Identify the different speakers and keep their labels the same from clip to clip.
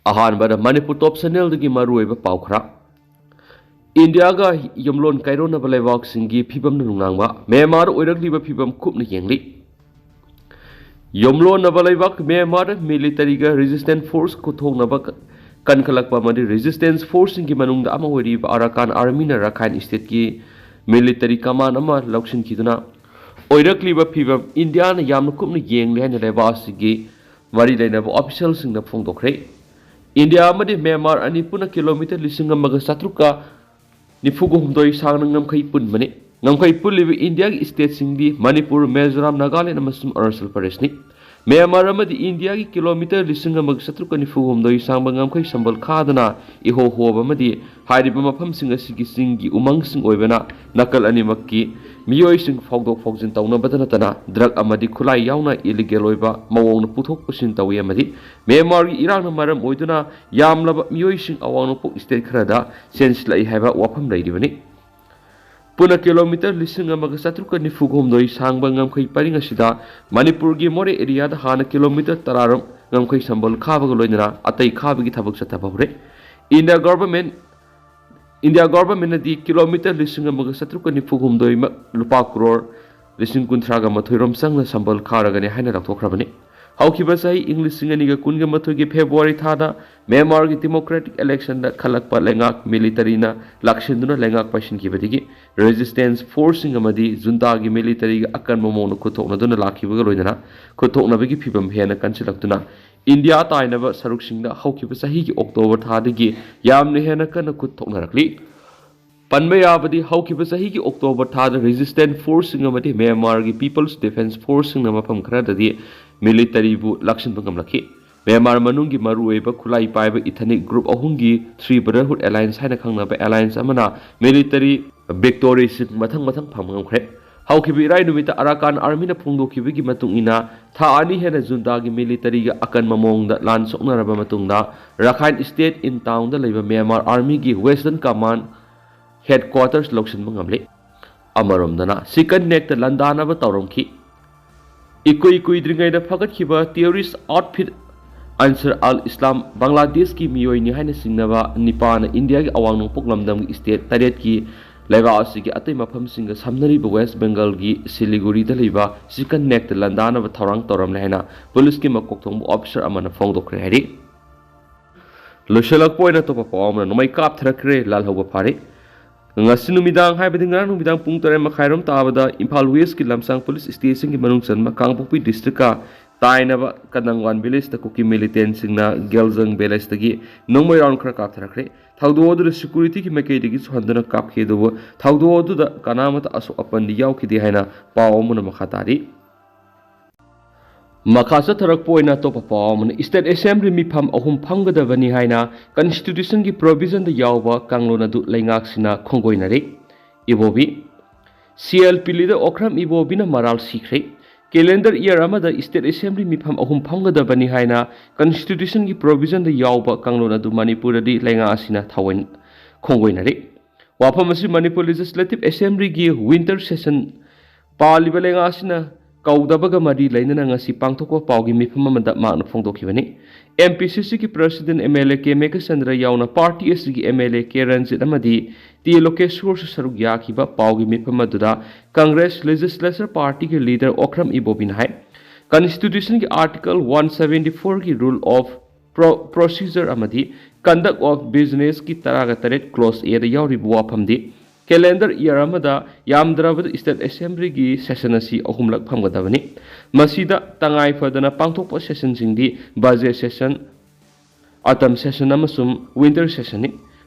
Speaker 1: अहानबद Manipur top channel की मरुब पाखरा India का यमलोन कैरोनब लेबाकसिंगी फिबम नुंगनांगबा Myanmar ओइरक्लिबा फिबम खुबना येंगली यमलोनब लेबाक म्यांमार मिलिटरी का रेजिस्टेंस फोर्स कुथोंगनब कनखलकपा मदि रेजिस्टेंस फोर्स की मनुंगदा अमा ओइरिबा अराकान आर्मी ना रखाइन स्टेट की मिलिटरी कमान अमा लौसिनखिदुना ओइरक्लिबा फिबम इंडिया ना यामना खुबना येंगले हाइना लेबाकसिंगी मरि लेनब ऑफिशियल सिंगना फोंदोखरे इंडिया मदि म्यांमार अनि पुना किलोमीटर लिसिंग अमगा सत्रुका निफुगो हुमदोई सांगना ngमखै पुनबने ngमखै पुलिबि इंडिया की स्टेट सिंगदि मणिपुर मिजोरम नागालैंड अमसुम अरुणाचल प्रदेश नि म्यांमार अमदि इंडिया की किलोमीटर लिसिंग अमगा सत्रुका निफुगो हुमदोई सांगबा ngमखै संबल खादना इहो होब अमदि हारिबा मफम सिंग असिगी सिंगी उमंग सिंग ओइबना नकल अनिमक्की मियोई सिंग फौदोक फौजिन तौनबद नतना ड्रग अमदि खुलाई यावना इलीगल ओइबा मवोंग पुथोक पुसिन तौई अमदि म्यांमार की इरांग मरम ओइदुना यामलब मियोई सिंग अवांगपोक स्टेट खरदा सेंसलाई हाइबा वाफम लैरिबनि पुना किलोमीटर लिसिंग अमगा सत्रुका निफुगो हुमदोई सांगबा ngमखै परिंग असिदा मणिपुर की मोरे एरिया दा हाना किलोमीटर तरारम ngमखै संबल खाबगा लोइना अतै खाबगी थबक सतबहरे इंडिया गवर्नमेंट दी किलोमीटर लिसिंग अमगा सत्रुका निफुगो हुमदोई लुपा करोड़ लिसिंग कुंथ्रागा मथोइरोम संगना संबल खारगने हाइना राखथोखरबनि हौखिबा सही इंग्लिश सिंगनिगा कुनगा मथोइगी फेब्रुवारी थादा म्यांमार की डेमोक्रेटिक इलेक्शन दा खलकपा लेंगाक मिलिटरी ना लक्षिंदुना लेंगाक पाइसिनखिबदिगी रेजिस्टेंस फोर्सिंग अमदी जुंता की मिलिटरी गा अकन मोमोन खुथोकनदुना लाखिबगा लोइदना खुथोकनबगी फिबम हेना कंसिलक्तुना इंडिया ताइनब सरुकसिंगदा हौखिबा सही की अक्टोबर थादगी यामने हेना कन खुथोकनरकली पनबे याबदी हौखिबा सही की अक्टोबर थाद रेजिस्टेंट फोर्सिंग अमदी म्यांमार की पीपल्स डिफेंस फोर्सिंग मफम खरददी मिलिटरी बु लक्षिंबा गमलखि म्यांमार मनुंगी मरुएबा खुलाई पाइबा इथनिक ग्रुप अहुंगी थ्री ब्रदरहुड अलायंस हाइना खंगनाबा अलायंस अमना मिलिटरी विक्टोरी सिंग मथंग मथंग फमगमखरे हौखिबि इराई नुमिता अराकान आर्मी ना फोंदोखिबगी मतुंग इना था अनि हेना जुंता की मिलिटरी गा अकन ममोंगदा लान सोकनरबा मतुंगदा राखाइन स्टेट इन टाउन दा लेबा म्यांमार आर्मी की वेस्टर्न कमांड हेडक्वार्टर्स लौसिनबा ngamle अमरोमदना सिकन नेक ता लंदानबा तौरमखि इकुई कुइद्रिंगैदा फगतखिबा टेररिस्ट आउटफिट अंसर अल इस्लाम बांग्लादेश की मियोइनी हाइना सिंगनबा निपान इंडिया की अवांग नोंपोक लमदम स्टेट तरेट की लेबासी की अतै मफम सिंग समनरीब वेस्ट बंगाल की सिलीगुड़ी दा लेबा सिकन नेक ता लंदानबा थौरांग तौरम लेना पुलिस की मकोकथोंग ऑफिसर अमना फोंदोखरे हारि लोशलक पोइना तो पावम नोमै काप थरखरे लाल होबा फारे ngasi numidang haibadi ngarang numidang pung tare makhairom tabada Imphal West ki lamsang police station ki manung sanma Kangpokpi district ka tainaba Kadangwan village ta Kuki militant singna Geljang village tagi nongmai round khara kap thrakre thaudo odu security ki makai digi sondana kap khedu thaudo odu da kanamata aso apandi yaw ki di haina pawmuna makhatari मखासा थरक पोइना तो पावमन state assembly मिफम अहुम फंगदबनी हाइना constitution की provision द यावबा कांगलोना दु लैंगाक्सिना खोंगोइनारे इबोबी सीएलपी लीडर ओखरम इबोबीना मराल सीखरे कैलेंडर ईयर अमदा स्टेट असेंबली मिफम अहुम फंगदबनी हाइना कॉन्स्टिट्यूशन की प्रोविजन द यावबा कांगलोना दु मणिपुर दी लैंगासिना थावन खोंगोइनारे वाफम असि मणिपुर लेजिस्लेटिव असेंबली की विंटर सेशन पालिबा लैंगासिना कौदबगा मरी लेना ngasi pangthokwa pawgi mifam amada maana phongdokhibani MPCC की president MLA K Meghachandra यावना पार्टी असगी MLA के रंजित अमदी टी लोकेश्वर से सरुक याखिबा पावगी मिफम अदुदा कांग्रेस लेजिस्लेचर पार्टी के लीडर ओखरम इबोबिन है कॉन्स्टिट्यूशन की आर्टिकल 174 की रूल ऑफ प्रोसीजर अमदी कंडक्ट ऑफ बिजनेस की तरागा तरेट क्लोज ए यावरी वाफमदी कैलेंडर ईयर अमदा यामद्रबद स्टेट असेंबली की सेशन असी अहुमलक फमगदबनी मसीदा तंगाई फदना पांथोकप सेशन सिंगदी बजेट सेशन अटम सेशन अमसुम विंटर सेशन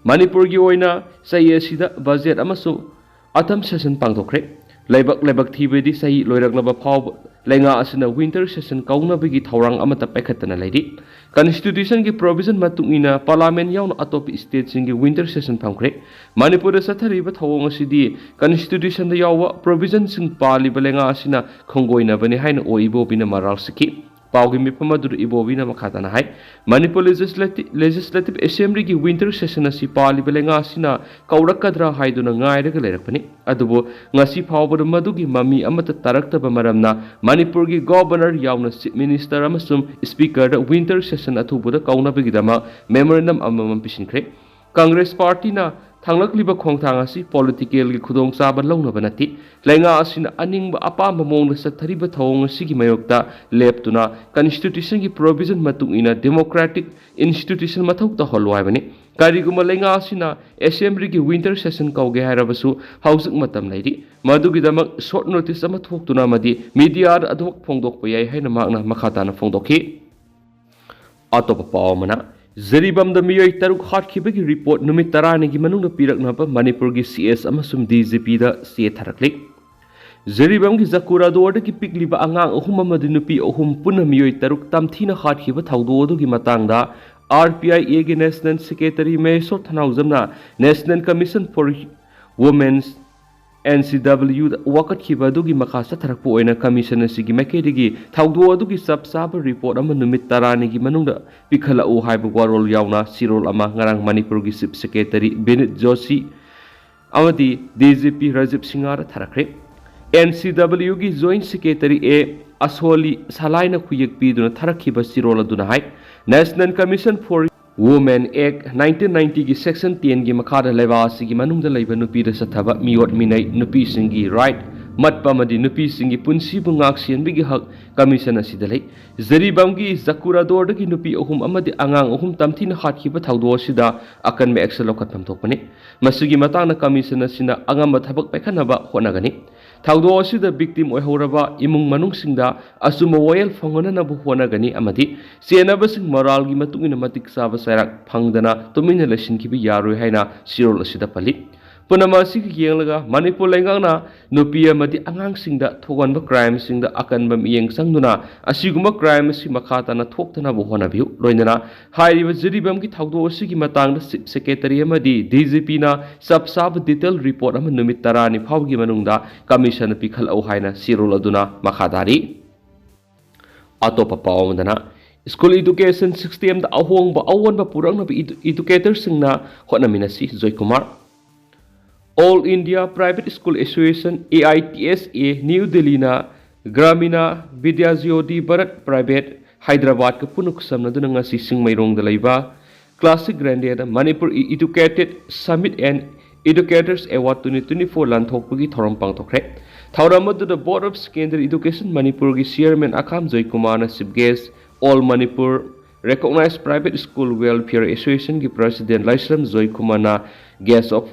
Speaker 1: मणिपुर की ओइना सही असिदा बजेट अमसुम अटम सेशन पांथोखरे लेबक थीबदी सही लोइरकलबा फाव लेंगा असना विंटर सेशन कौनबगी थौरांग अमता पैखतना लेरी कॉन्स्टिट्यूशन की प्रोविजन मतुंगिना पार्लियामेंट याउन अटोप स्टेट सिंग विंटर सेशन फंखरे मणिपुर सथरिबा थौंग असिदी कॉन्स्टिट्यूशन द यावा प्रोविजन सिंग पालिबा लेंगा असिना खोंगोइनबने हाइन ओइबो बिना मराल सिकी पाउगी मिफम अदुर इबोबीना मखाताना हाई मणिपुर लेजिस्लेटिव असेंबली की विंटर सेशन असि पालिब लेंगा असिना कौरक्कद्रा हाइदुना ngairaga lerakpani adubo ngasi phawbada madugi mami amata taraktaba maramna manipur gi governor yauna chief minister amasum speaker da winter session athubuda kaunabagidama memorandum amamam pisinkhre congress party na thanglakliba khongthang asi political gi khudong chaba launaba nati lenga asina aningba apamba mongna sathariba thawong asigi mayokta leptuna constitution gi provision matung ina democratic institution mathau ta holwaibani kariguma lenga asina assembly gi winter session kauge harabasu hausuk matam lairi madugidamak short notice ama thoktuna madi media adok phongdok payai haina makna makhatana phongdokhi atopa pawmana Zaribam da miyoi taruk hatkibagi report numit tarani gi manung na piraknaba Manipur gi CS amasum DGP da siya tharaklik. Zaribam gi zakura doorda gi pikliba angang ahum amadi nupi ahum puna miyoi taruk tamthina hatkiba thawdodu gi matang da RPI gi National Secretary Mayor Thanauzamna National Commission for Women's NCW wakat khibadu makasa tharakpo oina commission asigi makedigi thawdo adugi sabsaba report ama numit tarani gi manungda pikhala u haibu warol yauna sirol ama ngarang Manipur gi chief secretary Benit Joshi amadi DGP Rajiv Singara tharakre NCW gi joint secretary A Asoli Salaina khuyek piduna tharakhiba sirol aduna hai National Commission for Women Act 1990 की Section 10 की मखादा लेवासी की मनुंग दलाइबा नुपी the सथाबा मियोट मिनै नुपी सिंगी right मतपा मदि नुपी सिंगी पुंसी बुंगाक सियनबिगी हक commission असिदलै जरीबम की जकुरा दोर की नुपी अहुम अमदि आंगांग अहुम तमथिन हातखिबा थावदो असिदा अकन मे action लौखतम थोकपनि मसुगी मतांगना commission असिना अंगम थबक पैखनबा होनगनि थावदो असिदा विक्टिम ओइहौरबा इमुंग मनुंगसिंगदा असुम वयल फंगननबु होनगनि अमदि सेनबसिंग मोराल की मतुंगिना मतिक साबा सैराक फंगदना तुमिना लसिनखिबि यारोय हाइना सिरोल असिदा पलि पुनमासी येंगलगा मणिपुर लेंगांगना नुपी अमदि आंगांगसिंगदा थोगनबा क्राइमसिंगदा अकनबा मियेंग संगदुना असिगुमा क्राइम असि मखाताना थोक्तनाबु होनबिउ लोइनना हाइरिबा जरिबम की थावदो असिगी मतांगदा चिफ सेक्रेटरी अमदि डीजीपी ना सबसाब डिटेल रिपोर्ट अम नुमित 10 फावगी मनुंगदा कमीशन पिखल औ हाइना सिरोल अदुना मखादारी अतोपा पावमदना स्कूल एजुकेशन सिस्टम दा अहोंगबा अवनबा पुरंगना एजुकेटर सिंगना होनमिनसी जय Kumar All India Private School Association AITSA New Delhi na Gramina Vidyajyoti Bharat Private Hyderabad ka punuk samnaduna ngasi singmairong dalaiba Classic Grandeur Manipur Educated Summit and Educators Award 2024 lanthokpagi thoram pangthokre thauramadu the Board of Secondary Education Manipur gi Chairman Akham Joy Kumar na chief guest All Manipur Recognized Private School Welfare Association gi President Laisram Joy Kumar na guest of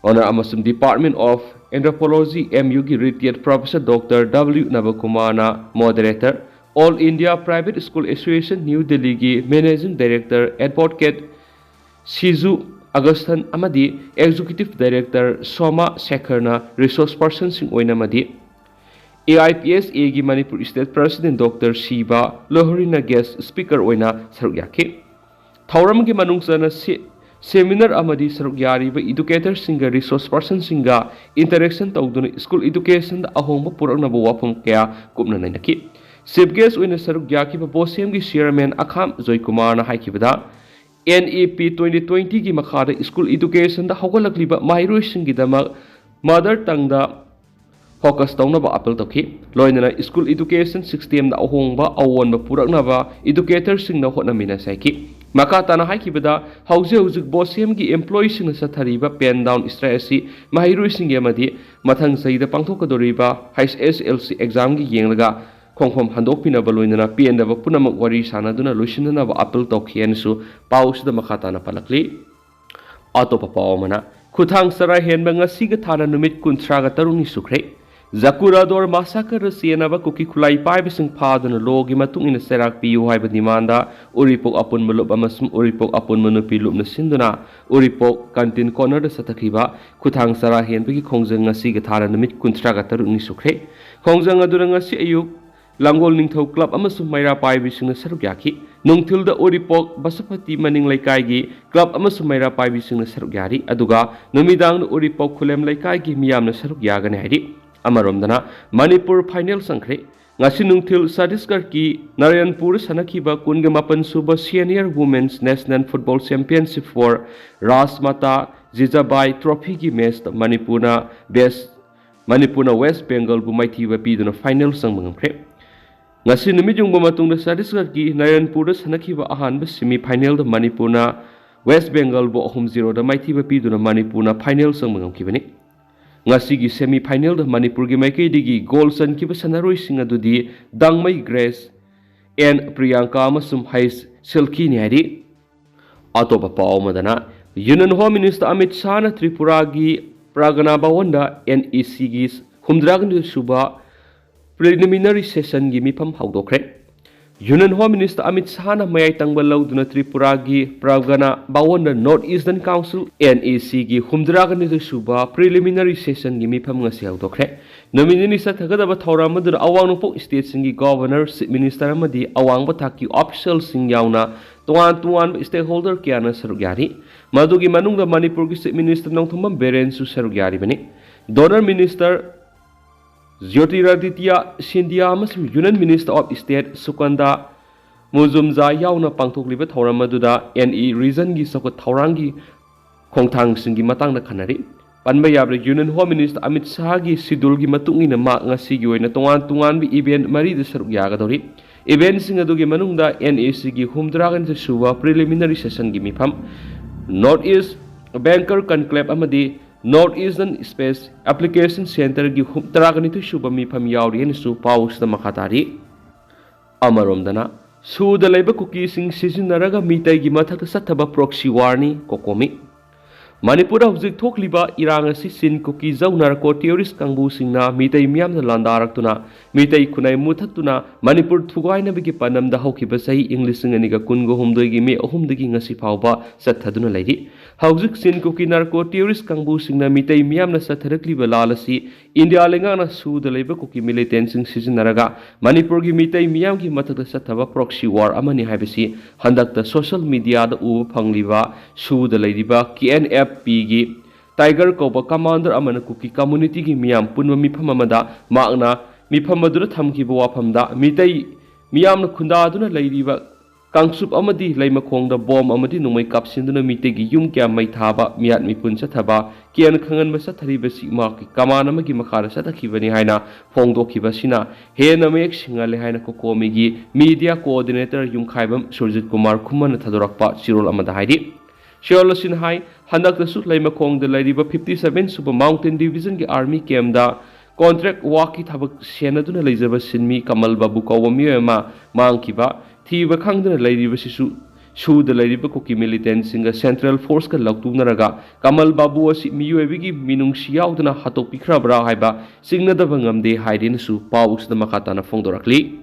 Speaker 1: Honor Amasum Department of Anthropology MU ki retired Professor Dr. W. Navakumana Moderator All India Private School Association New Delhi ki Managing Director Advocate Shizu Augustan Amadi Executive Director Soma Sekharna Resource Person Sing Oinamadi AIPSA ki Manipur State President Dr. Shiba Lohorina Guest Speaker Oina Sarugyaki Thauram ki manungsana Seminar amadi sarugyari ba educator singa resource person singa interaction tawduna school education da ahongba purakna ba wapum kaya kupna nainaki chief guest oina sarugyaki ba bosem gi chairman Akham Joy Kumar na haikibada NEP 2020 gi makhada school education da hawgalakliba mairoi singi dama mother tongue da focus tawna ba appeal tawki loinana school education system da ahongba awon ba purakna ba educator singna hotna mina saiki Makatana haikibada hauzik bosem gi employees sing sathariba pen down stress mahirui sing yamadi mathang saida pangthokadoriba HSLC exam gi yenglaga khongkhom handokpina baloinana pen da punamak wari sanaduna loisinana ba appeal tokhian su paus da makatana palakli atopa pawmana khuthang sara henba ngasi ga thana numit 13 ga taruni sukre Zakura dor massacre sienaba Kuki Kulai Pibising Padon Logi Matung in the Serak Piu Hiba Dimanda, Uripok upon Mulub Amasum Uripok upon Munupilum Sinduna, Uripok Kantin Corner the Satakiba, Kutang Sarahian Bigi Kongzanga Sigatara and the Mid Kunstragatar Unisukre, Kongzanga Duranga Siu, Langol Ningto Club Amasum Maira Pibising the Sarugyaki, Nung Tilda Uripok, Basapati Manning Laikagi, Club Amasum Maira Pibising the Sarugyari, Aduga, Numidang Uripok Kulem Laikagi, Miam the Sarugyaganadi. Amaromdana Manipur final sankre ngasi nungthil Chhattisgarh ki Narayanpur sanakhiba kunga mapan suba Senior Women's National Football Championship for Rasmata Jijabai Trophy ki match Manipurna West Bengal bu maithiba piduna final sangmangamkhre ngasi numijung ba matungda Chhattisgarh ki Narayanpur sanakhiba ahanba semi final da Manipurna West Bengal bu 0 da maithiba piduna Manipurna final sangmangamkhibani ngasi gi semi final da Manipur gi maikai digi goal san kiba sanaroi singa dudi Dangmai Grace and Priyanka amasum Hais Silki ni hari atopa paw madana Union Home Minister Amit Shah na Tripura gi Landanaba wanda NEC gi humdragan suba preliminary session gi mifam hawdokre Union Home Minister Amit Shah na mayai tangbal lauduna Tripura gi Landanaba North Eastern Council NEC gi humdragan suba preliminary session gi mifam ngasi hawdokre nominee sa thagadaba thauramadu awang nopok state singi governor chief minister amadi awang ba thaki official sing yauna tuan stakeholder kyana sarugyari madugi manungda Manipur gi chief minister nongthumam beren su sarugyari bani donor minister Jyotiraditya Scindia amasung Union Minister of State Sukanda Muzumza yauna pangthokliba thauramadu NE region gi sakot thaurangi khongthang singi matangda khanari panba yabre Union Home Minister Amit Shah gi schedule gi matungina ma ngasi gi oina tungan bi event mari de saruk yagadori event sing adu gi manungda NEC gi humdragan se suwa preliminary session gi mifam North East Banker Conclave amadi North Eastern Space Application Center gi humdragan tu suba mifam yauri en su paus da makhatari amaromdana suda laiba Kuki sing sizinaraga mitai gi mathak sathaba proxy war ni kokomi Manipur hauzik thokliba irang asi sin Kuki zaunar ko terrorist kangbu singna mitai miyamna landarak mitai kunai muthatuna Manipur thugaina bigi panam da haukiba sahi English singaniga kungo humdoi gi me ahumdagi ngasi phawba sathaduna lairi hauzik sin Kuki narko terrorist kangbu singna mitai miyamna satharakliba lalasi India lengana suda leiba Kuki militant sing sizinaraga Manipur gi mitai miyam gi mathakta sathaba proxy war amani haibasi handakta social media da uba phangliba suda leiriba KNF Pigi Tiger Koba Commander Amana Kuki Community gi miyam punma mifam amada maakna mifam aduna thamkiba wafamda mitai miyamna khunda aduna leiriba kangsup amadi leimakhongda bom amadi numai kapsinduna mitai gi yum kya mai thaba miyat mipun sathaba kian khangan masa thariba sigma ki kamana magi makhara sathakibani haina phongdokhiba sina hena mek singale haina kokomi gi media coordinator yumkhaibam Surjit Kumar Khumana thadorakpa chirol amada haidi Shiolasin Hai Handak the Sut Lay Makong the Ladiba 57 Super Mountain Division ki Army Kem da contract waki tabak Senaduna Lazaba Sinmi Kamal Babu Kawamiama Mankiba Tiva Kang the Ladiba Sisu Shu the Ladiba Kuki militant singer Central Force ka Laktunaraga Kamal Babu was Miuevigi Minung Shiao na Hatopikra Bra Haiba Signa the Vangam de Haidin Su Paus the Makatana Fongdorakli